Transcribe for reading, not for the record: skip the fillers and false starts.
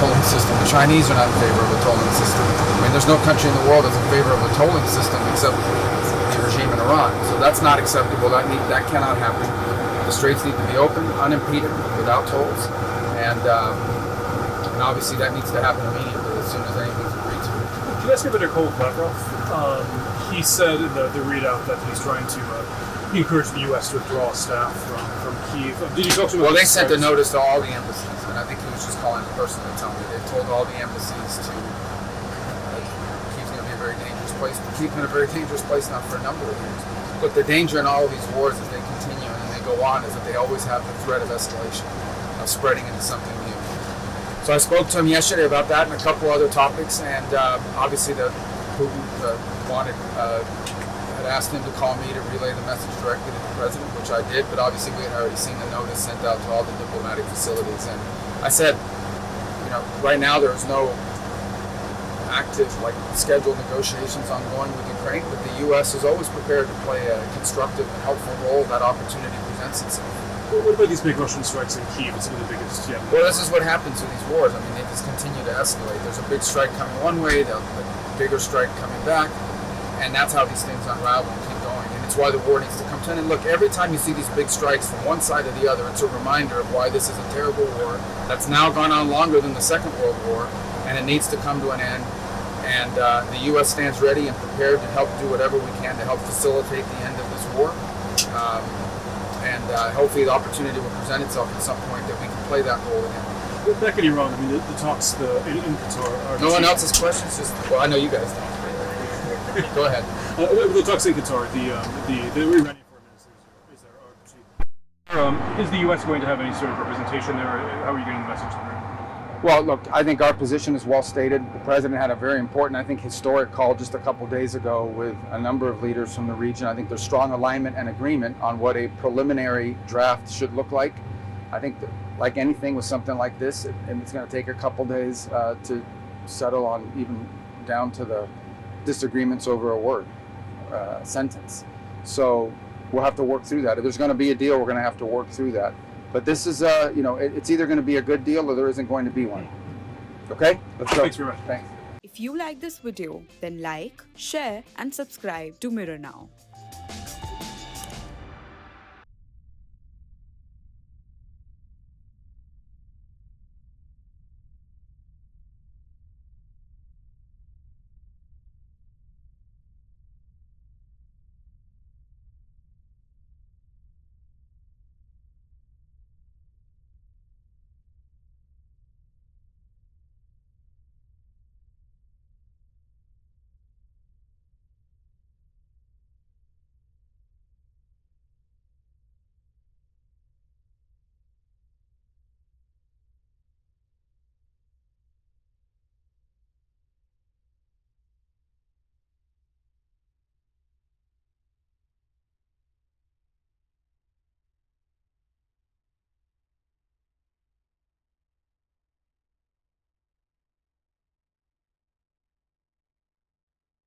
tolling system. The Chinese are not in favor of a tolling system. I mean, there's no country in the world that's in favor of a tolling system except the regime in Iran. So that's not acceptable. That cannot happen. The straits need to be open, unimpeded, without tolls, and obviously that needs to happen immediately as soon as anything's agreed to. Can you ask about Nicole Lavrov? He said in the readout that he's trying to encourage the U.S. to withdraw staff from Kyiv. Did you talk to him? Well, they sent a notice to all the embassies, and I think he was just calling to personally tell me. They told all the embassies to Kyiv's going to be a very dangerous place. But Kyiv's been a very dangerous place now for a number of years. But the danger in all of these wars as they continue and they go on is that they always have the threat of escalation, of spreading into something new. So I spoke to him yesterday about that and a couple other topics, and obviously Putin had asked him to call me to relay the message directly to the president, which I did, but obviously we had already seen the notice sent out to all the diplomatic facilities. And I said, right now there is no active, scheduled negotiations ongoing with Ukraine, but the U.S. is always prepared to play a constructive and helpful role if that opportunity presents itself. What about these big Russian strikes in Kyiv? It's some of the biggest. Yeah. Well, this is what happens with these wars. I mean, they just continue to escalate. There's a big strike coming one way, a bigger strike coming back, and that's how these things unravel and keep going. And it's why the war needs to come to an end. And look, every time you see these big strikes from one side or the other, it's a reminder of why this is a terrible war that's now gone on longer than the Second World War, and it needs to come to an end. And the U.S. stands ready and prepared to help do whatever we can to help facilitate the end of this war. And hopefully the opportunity will present itself at some point that we can play that role again. Back in Iran, I mean, the talks in Qatar are... No one else's questions? Well, I know you guys don't. Go ahead. The talks in Qatar, the Iranian foreign minister is there. Is the U.S. going to have any sort of representation there? How are you getting the message there? Well, look, I think our position is well stated. The president had a very important, I think, historic call just a couple days ago with a number of leaders from the region. I think there's strong alignment and agreement on what a preliminary draft should look like. I think that, like anything with something like this, it's going to take a couple days to settle on, even down to the disagreements over a word, sentence. So we'll have to work through that. If there's going to be a deal, we're going to have to work through that. But this is, it's either going to be a good deal or there isn't going to be one. Okay? Let's go. Thanks very much. Thanks. If you like this video, then like, share and subscribe to Mirror Now.